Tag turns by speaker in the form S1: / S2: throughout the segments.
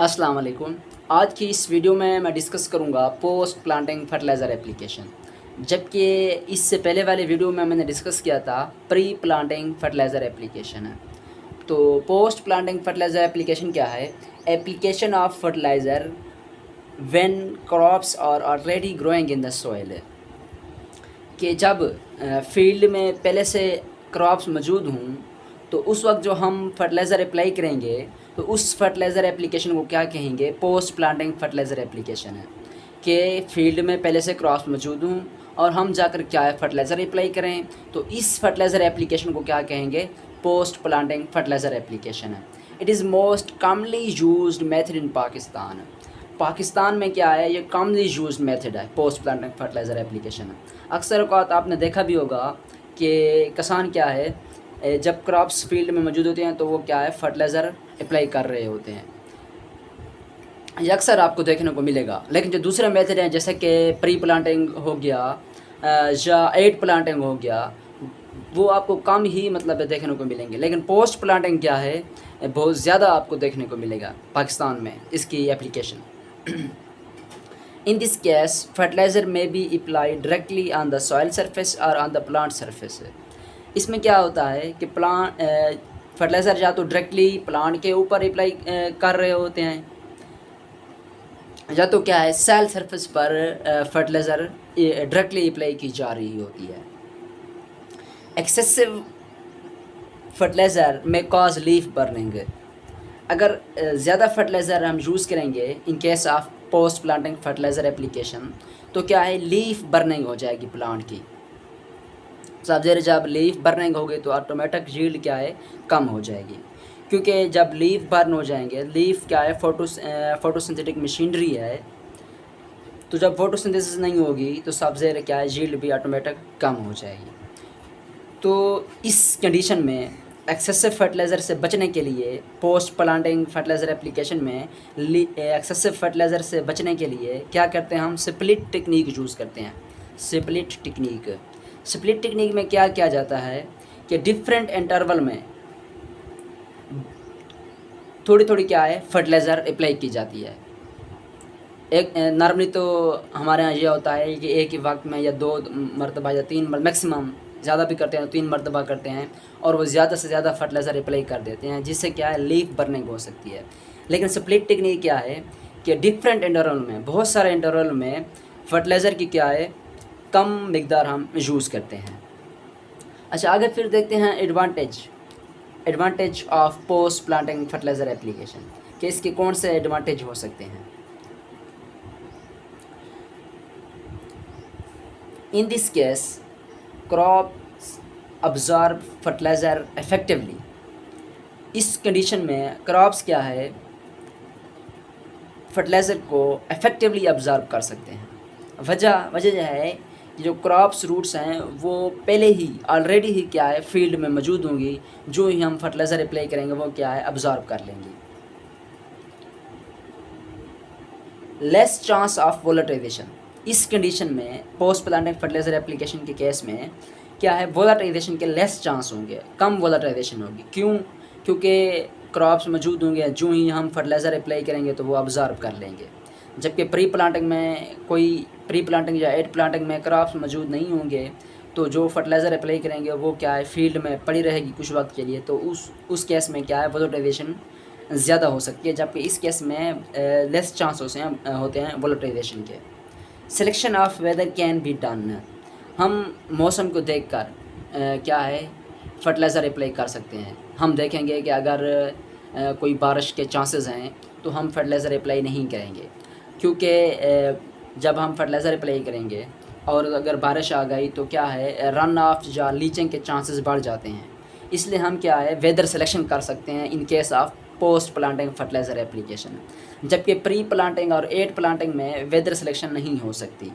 S1: अस्सलाम वालेकुम। आज की इस वीडियो में मैं डिस्कस करूंगा पोस्ट प्लांटिंग फर्टिलाइज़र एप्लीकेशन। जबकि इससे पहले वाले वीडियो में मैंने डिस्कस किया था प्री प्लांटिंग फर्टिलाइज़र एप्लीकेशन है। तो पोस्ट प्लांटिंग फर्टिलाइज़र एप्लीकेशन क्या है? Application of fertiliser when crops are already growing in the soil. कि जब फील्ड में पहले से क्रॉप्स मौजूद हों तो उस वक्त जो हम फर्टिलाइज़र अप्लाई करेंगे तो उस फर्टिलाइज़र एप्लीकेशन को क्या कहेंगे? पोस्ट प्लांटिंग फर्टिलाइज़र एप्लीकेशन है। कि फील्ड में पहले से क्रॉप्स मौजूद हों और हम जाकर क्या है फर्टिलाइज़र अप्लाई करें, तो इस फर्टिलाइज़र एप्लीकेशन को क्या कहेंगे? पोस्ट प्लांटिंग फर्टिलाइज़र एप्लीकेशन है। It is most commonly used method in Pakistan. Pakistan में क्या है, ये कॉमनली यूज्ड मेथड है पोस्ट प्लांटिंग फर्टिलाइज़र एप्लीकेशन है। अक्सर औक़ात आपने देखा भी होगा कि किसान क्या है, जब क्रॉप्स फील्ड में मौजूद होते हैं तो वो क्या है फर्टिलाइज़र अप्लाई कर रहे होते हैं। ये अक्सर आपको देखने को मिलेगा। लेकिन जो दूसरे मेथड हैं जैसे कि प्री प्लांटिंग हो गया या एड प्लांटिंग हो गया, वो आपको कम ही मतलब देखने को मिलेंगे। लेकिन पोस्ट प्लांटिंग क्या है, बहुत ज़्यादा आपको देखने को मिलेगा पाकिस्तान में इसकी application. In this case, fertilizer may be applied directly on the soil surface or on the plant surface. इसमें क्या होता है कि फर्टिलाइज़र या तो डायरेक्टली प्लांट के ऊपर अप्लाई कर रहे होते हैं, या तो क्या है सेल सरफेस पर फर्टिलाइज़र डायरेक्टली अप्लाई की जा रही होती है। एक्सेसिव फर्टिलाइज़र में कॉज लीफ बर्निंग। अगर ज़्यादा फर्टिलाइज़र हम यूज़ करेंगे इन case of post planting fertiliser application, तो क्या है लीफ बर्निंग हो जाएगी प्लांट की। जब लीफ बर्निंग होगी तो ऑटोमेटिक यील्ड क्या है कम हो जाएगी, क्योंकि जब लीफ बर्न हो जाएंगे, लीफ क्या है फोटोसिंथेटिक मशीनरी है, तो जब फोटोसिंथेसिस नहीं होगी तो सब्ज़ेर क्या है यील्ड भी ऑटोमेटिक कम हो जाएगी। तो इस कंडीशन में एक्सेसिव फर्टिलाइज़र से बचने के लिए पोस्ट प्लांटिंग फर्टिलाइज़र एप्लीकेशन में एक्सेसिव फर्टिलाइज़र से बचने के लिए क्या करते हैं, हम स्प्लिट टेक्निक यूज़ करते हैं। स्प्लिट टेक्निक में क्या किया जाता है कि डिफरेंट इंटरवल में थोड़ी थोड़ी क्या है फर्टिलाइज़र अप्लाई की जाती है। एक नॉर्मली तो हमारे यहाँ ये होता है कि एक ही वक्त में या 2 मरतबा या 3 मैक्सिमम, ज़्यादा भी करते हैं 3 मरतबा करते हैं, और वो ज़्यादा से ज़्यादा फर्टिलाइज़र अप्लाई कर देते हैं, जिससे क्या है लीफ बर्निंग हो सकती है। लेकिन स्प्लिट टेक्निक क्या है कि डिफरेंट इंटरवल में, बहुत सारे इंटरवल में फर्टिलाइज़र की क्या है कम मिकदार हम यूज़ करते हैं। अच्छा, आगे फिर देखते हैं advantage of post planting fertiliser application, कि इसके कौन से एडवांटेज हो सकते हैं। In this case crops absorb fertiliser effectively. इस कंडीशन में क्रॉप्स क्या है फर्टिलाइज़र को इफेक्टिवली अब्जॉर्ब कर सकते हैं। वजह यह है कि जो क्रॉप्स रूट्स हैं वो पहले ही ऑलरेडी ही क्या है फील्ड में मौजूद होंगी, जो ही हम फर्टिलाइज़र अप्लाई करेंगे वो क्या है अब्जॉर्ब कर लेंगी। Less chance of volatilization. इस कंडीशन में पोस्ट प्लांटिंग फर्टिलाइज़र एप्लीकेशन के केस में क्या है वोलेटाइजेशन के लेस चांस होंगे, कम वोलेटाइजेशन होगी। क्यों? क्योंकि क्रॉप्स मौजूद होंगे, जो ही हम फर्टिलाइज़र अप्लाई करेंगे तो वो अब्जॉर्ब कर लेंगे। जबकि प्री प्लांटिंग या एड प्लांटिंग में क्रॉप्स मौजूद नहीं होंगे, तो जो फर्टिलाइज़र अप्लाई करेंगे वो क्या है फील्ड में पड़ी रहेगी कुछ वक्त के लिए, तो उस केस में क्या है वोलेटाइजेशन ज़्यादा हो सकती है। जबकि इस केस में लेस चांस होते हैं वोलेटाइजेशन के। Selection of weather can be done. हम मौसम को देखकर क्या है फर्टिलाइज़र अप्लाई कर सकते हैं। हम देखेंगे कि अगर कोई बारिश के चांसेस हैं तो हम फर्टिलाइज़र अप्लाई नहीं करेंगे, क्योंकि जब हम फर्टिलाइज़र अप्लाई करेंगे और अगर बारिश आ गई तो क्या है रन ऑफ या लीचिंग के चांसेस बढ़ जाते हैं। इसलिए हम क्या है वेदर सिलेक्शन कर सकते हैं in case of post planting fertiliser application. जबकि प्री प्लांटिंग और एड प्लांटिंग में वेदर सिलेक्शन नहीं हो सकती।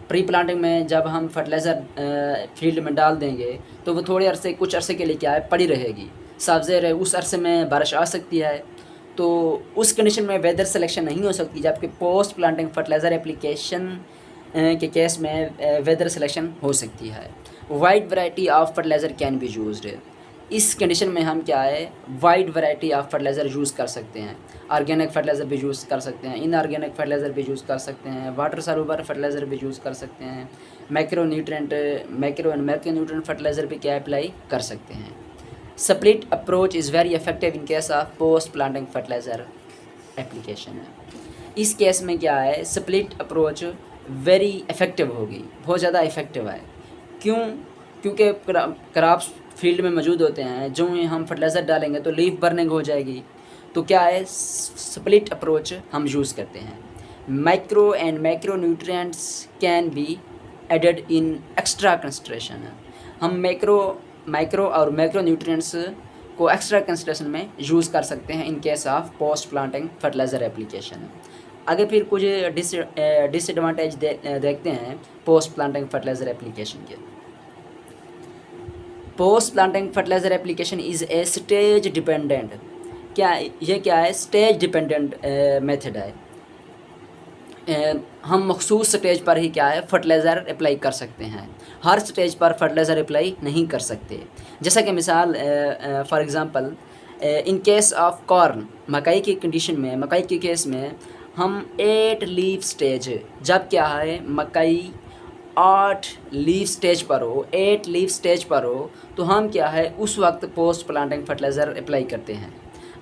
S1: प्री प्लांटिंग में जब हम फर्टिलाइज़र फील्ड में डाल देंगे तो वो कुछ अरसे के लिए क्या है पड़ी रहेगी, सब्ज़ेर उस अरसे में बारिश आ सकती है, तो उस कंडीशन में वेदर सिलेक्शन नहीं हो सकती। जबकि पोस्ट प्लांटिंग फर्टिलाइज़र एप्लीकेशन के केस में वेदर सिलेक्शन हो सकती है। Wide variety of fertiliser can be used. इस कंडीशन में हम क्या है wide variety of fertiliser use कर सकते हैं। ऑर्गेनिक फर्टिलाइज़र भी यूज़ कर सकते हैं, इनऑर्गेनिक फर्टिलाइज़र भी यूज़ कर सकते हैं, वाटर सॉल्युबल फर्टिलाइज़र भी यूज़ कर सकते हैं, macro and macro nutrient fertiliser भी क्या अप्लाई कर सकते हैं। Split approach is very effective in case of post planting fertiliser application है। इस केस में क्या है स्प्लिट अप्रोच वेरी इफेक्टिव होगी, बहुत ज़्यादा इफेक्टिव है। क्यों? क्योंकि क्रॉप्स फील्ड में मौजूद होते हैं, जो ही हम फर्टिलाइज़र डालेंगे तो लीफ बर्निंग हो जाएगी। तो क्या है स्प्लिट अप्रोच हम यूज़ करते हैं। Micro and macro nutrients can be added in extra concentration. हम माइक्रो और मैक्रो न्यूट्रिएंट्स को एक्स्ट्रा कंसंट्रेशन में यूज़ कर सकते हैं in case of post planting fertiliser application. आगे फिर कुछ डिसएडवांटेज देखते हैं पोस्ट प्लांटिंग फर्टिलाइज़र एप्लीकेशन के। Post planting fertiliser application is a stage dependent, क्या है स्टेज डिपेंडेंट मेथड है। हम मखसूस स्टेज पर ही क्या है फर्टिलाइज़र अप्लाई कर सकते हैं, हर स्टेज पर फर्टिलाइज़र अप्लाई नहीं कर सकते। जैसा कि मिसाल for example in case of corn, मकई की कंडीशन में, मकई के केस में हम 8 लीफ स्टेज, जब क्या है मकई 8 लीफ स्टेज पर हो, 8 लीफ स्टेज पर हो, तो हम क्या है उस वक्त पोस्ट प्लांटिंग फर्टिलाइज़र अप्लाई करते हैं।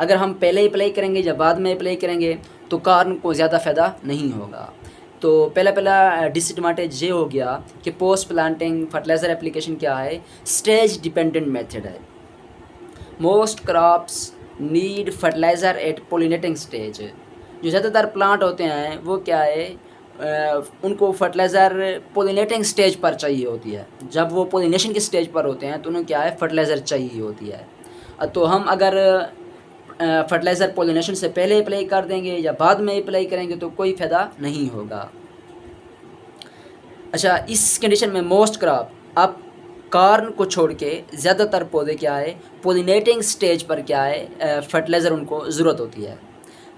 S1: अगर हम पहले ही अप्लाई करेंगे या बाद में अप्लाई करेंगे तो कॉर्न को ज़्यादा फ़ायदा नहीं होगा। तो पहला डिसएडवांटेज ये हो गया कि पोस्ट प्लांटिंग फर्टिलाइज़र एप्लीकेशन क्या है स्टेज डिपेंडेंट मेथड है। Most crops need fertiliser at pollinating stage. जो ज़्यादातर प्लांट होते हैं वो क्या है उनको फर्टिलाइज़र पोलिनेटिंग स्टेज पर चाहिए होती है। जब वो पोलिनेशन के स्टेज पर होते हैं तो उन्हें क्या है फर्टिलाइज़र चाहिए होती है। तो हम अगर फर्टिलाइज़र पोलिनेशन से पहले अप्लाई कर देंगे या बाद में अप्लाई करेंगे तो कोई फ़ायदा नहीं होगा। अच्छा, इस कंडीशन में मोस्ट क्रॉप, अब कॉर्न को छोड़ के ज़्यादातर पौधे क्या है पोलिनेटिंग स्टेज पर क्या है फर्टिलाइज़र उनको ज़रूरत होती है।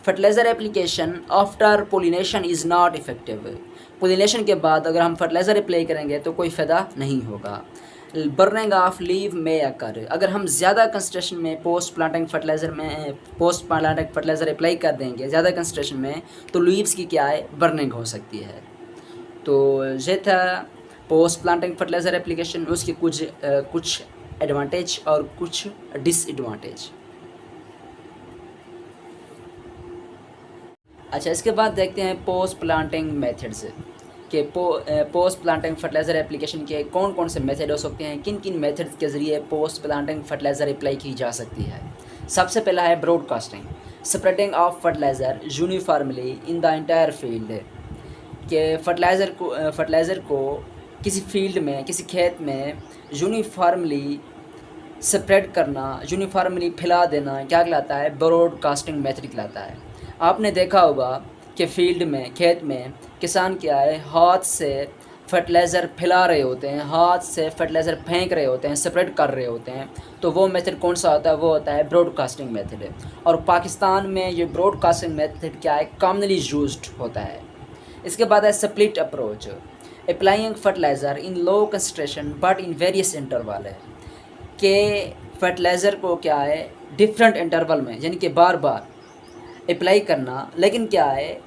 S1: Fertiliser application after pollination is not effective. Pollination के बाद अगर हम फर्टिलाइज़र अप्लाई करेंगे तो कोई फ़ायदा नहीं होगा। बर्निंग ऑफ लीव में अकर, अगर हम ज़्यादा कंसंट्रेशन में पोस्ट प्लांटिंग फर्टिलाइज़र अप्लाई कर देंगे ज़्यादा कंसंट्रेशन में तो लीव्स की क्या है बर्निंग हो सकती है। तो ये था पोस्ट प्लांटिंग फर्टिलाइज़र एप्लीकेशन, उसके कुछ एडवांटेज और कुछ डिसएडवांटेज। अच्छा, इसके बाद देखते हैं पोस्ट प्लांटिंग मेथड्स कि पोस्ट प्लांटिंग फर्टिलाइज़र एप्लीकेशन के कौन कौन से मेथड हो सकते हैं, किन किन मेथड्स के ज़रिए पोस्ट प्लांटिंग फर्टिलाइज़र अप्लाई की जा सकती है। सबसे पहला है broadcasting, spreading of fertiliser uniformly in the entire field. कि फर्टिलाइज़र को किसी फील्ड में, किसी खेत में यूनिफॉर्मली स्प्रेड करना, यूनिफॉर्मली फैला देना क्या कहलाता है ब्रॉडकास्टिंग मेथड कहलाता है। आपने देखा होगा कि फील्ड में, खेत में किसान क्या है हाथ से फर्टिलाइज़र फैला रहे होते हैं, हाथ से फर्टिलाइज़र फेंक रहे होते हैं, स्प्रेड कर रहे होते हैं। तो वो मेथड कौन सा होता है? वो होता है ब्रॉडकास्टिंग मेथड। और पाकिस्तान में ये ब्रॉडकास्टिंग मेथड क्या है कॉमनली यूज्ड होता है। इसके बाद है split approach, applying fertiliser in low concentration but in various interval है। कि फर्टिलाइज़र को क्या है डिफरेंट इंटरवल में, यानी कि बार बार अप्लाई करना, लेकिन क्या है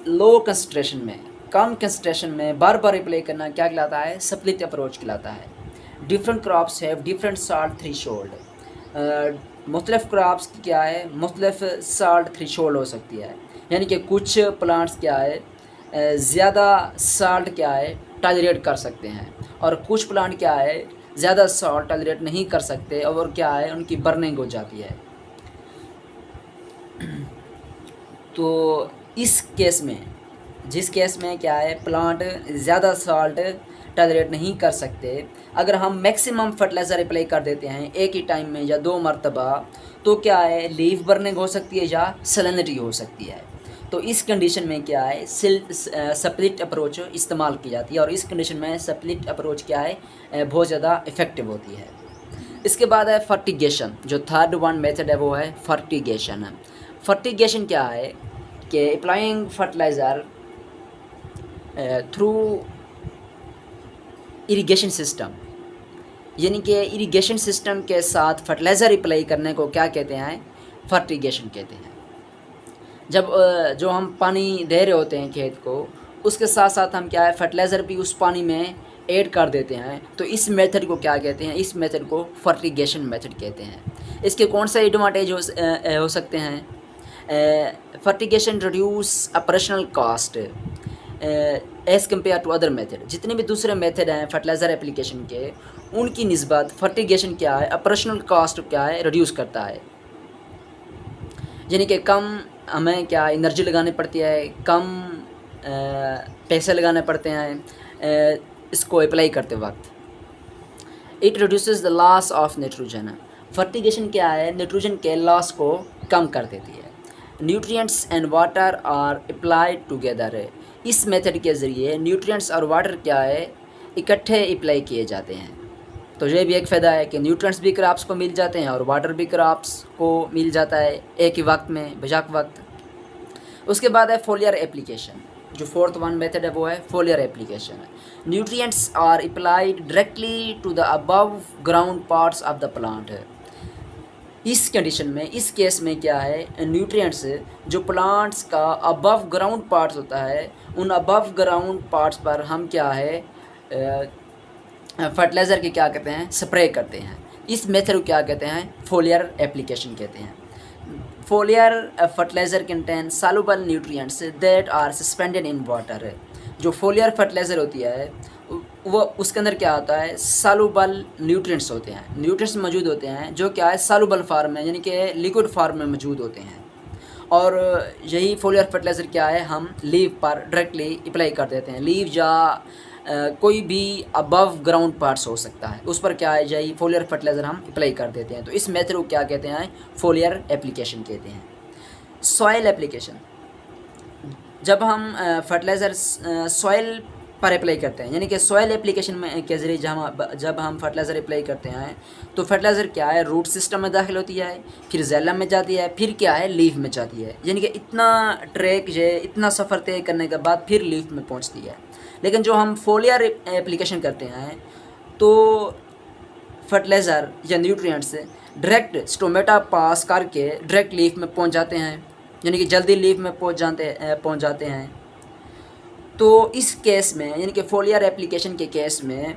S1: लो कंसंट्रेशन में, कम कंसंट्रेशन में बार बार अप्लाई करना क्या कहलाता है स्प्लिट अप्रोच कहलाता है। Different crops have different salt threshold. मुख्तलिफ क्रॉप्स की क्या है मुख्तलिफ साल्ट थ्रेशोल्ड हो सकती है, यानी कि कुछ प्लांट्स क्या है ज़्यादा साल्ट क्या है टॉलरेट कर सकते हैं और कुछ प्लांट क्या है ज़्यादा साल्ट टॉलरेट नहीं कर सकते और क्या है उनकी बर्निंग हो जाती है। तो इस केस में, जिस केस में क्या है प्लांट ज़्यादा साल्ट टॉलरेट नहीं कर सकते, अगर हम मैक्सिमम फर्टिलाइज़र अप्लाई कर देते हैं एक ही टाइम में या 2 मरतबा, तो क्या है लीफ बर्निंग हो सकती है या सैलिनिटी हो सकती है। तो इस कंडीशन में क्या है स्प्लिट अप्रोच इस्तेमाल की जाती है और इस कंडीशन में स्प्लिट अप्रोच क्या है बहुत ज़्यादा इफ़ेक्टिव होती है। इसके बाद है फर्टिगेशन, जो थर्ड वन मेथड है वो है फर्टिगेशन। फर्टिगेशन क्या है कि applying fertiliser through irrigation system, यानी कि इरिगेशन सिस्टम के साथ फर्टिलाइज़र अप्लाई करने को क्या कहते हैं? फर्टिगेशन कहते हैं। जब जो हम पानी दे रहे होते हैं खेत को, उसके साथ साथ हम क्या है फर्टिलाइज़र भी उस पानी में ऐड कर देते हैं, तो इस मेथड को क्या कहते हैं? इस मेथड को फर्टिगेशन मेथड कहते हैं। इसके कौन से एडवांटेज हो सकते हैं? Fertigation reduce operational cost as compare to other method. जितने भी दूसरे मेथड हैं फर्टिलाइज़र एप्लीकेशन के, उनकी निस्बत फर्टिगेशन क्या है, ऑपरेशनल कॉस्ट क्या है, रिड्यूस करता है। यानी कि कम हमें क्या एनर्जी लगानी पड़ती है, कम पैसे लगाने पड़ते हैं इसको अप्लाई करते वक्त। It reduces the loss of nitrogen. Fertigation क्या है? नाइट्रोजन के लॉस को कम कर देती है। Nutrients and water are applied together. इस मेथड के ज़रिए न्यूट्रिएंट्स और वाटर क्या है? इकट्ठे अप्लाई किए जाते हैं। तो ये भी एक फ़ायदा है कि न्यूट्रिएंट्स भी क्रॉप्स को मिल जाते हैं और वाटर भी क्रॉप्स को मिल जाता है एक ही वक्त में, बेशक वक्त। उसके बाद है फोलियर एप्लीकेशन। जो फोर्थ वन मेथड है वो है foliar application. Nutrients are applied directly to the above ground parts of the plant. इस कंडीशन में, इस केस में क्या है? न्यूट्रिएंट्स जो प्लांट्स का अबव ग्राउंड पार्ट्स होता है, उन अबव ग्राउंड पार्ट्स पर हम क्या है फर्टिलाइज़र के क्या कहते हैं? स्प्रे करते हैं। इस मेथड को क्या कहते हैं? फोलियर एप्लीकेशन कहते हैं। Foliar fertiliser contain soluble nutrients that are suspended in water. जो फोलियर फर्टिलाइज़र होती है वो उसके अंदर क्या होता है? सॉल्युबल न्यूट्रिएंट्स होते हैं, न्यूट्रिएंट्स मौजूद होते हैं जो क्या है सॉल्युबल फॉर्म में, यानी कि लिक्विड फॉर्म में मौजूद होते हैं। और यही फोलियर फर्टिलाइज़र क्या है? हम लीव पर डायरेक्टली अप्लाई कर देते हैं। लीव या कोई भी अबव ग्राउंड पार्ट्स हो सकता है, उस पर क्या है? यही फोलियर फर्टिलाइज़र हम अप्लाई कर देते हैं। तो इस मेथड को क्या कहते हैं? फोलियर एप्लीकेशन कहते हैं। Soil application. जब हम फर्टिलाइज़र सॉइल पर अप्लाई करते हैं, यानी कि सॉइल एप्लीकेशन में के ज़रिए जब हम फर्टिलाइज़र अप्लाई करते हैं, तो फर्टिलाइज़र क्या है? रूट सिस्टम में दाखिल होती है, फिर ज़ैलम में जाती है, फिर क्या है? लीफ में जाती है। यानी कि इतना ट्रैक जो इतना सफ़र तय करने के बाद फिर लीफ में पहुंचती है। लेकिन जो हम फोलियर एप्लीकेशन करते हैं, तो फर्टिलाइज़र या न्यूट्रिएंट्स डायरेक्ट स्टोमेटा पास करके डायरेक्ट लीफ में पहुंच जाते हैं, यानी कि जल्दी लीफ में पहुंच जाते हैं। तो इस केस में, यानी कि फोलियर एप्लीकेशन के केस में,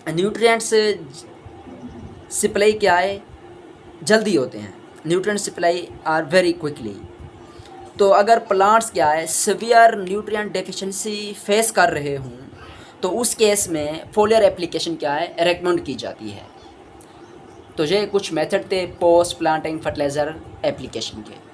S1: न्यूट्रिएंट्स सप्लाई क्या है? जल्दी होते हैं। Nutrient supply are very quickly. तो अगर प्लांट्स क्या है सीवियर न्यूट्रिएंट डेफिशिएंसी फेस कर रहे हों, तो उस केस में फोलियर एप्लीकेशन क्या है? रेकमेंड की जाती है। तो ये कुछ मेथड थे पोस्ट प्लांटिंग फर्टिलाइज़र एप्लीकेशन के।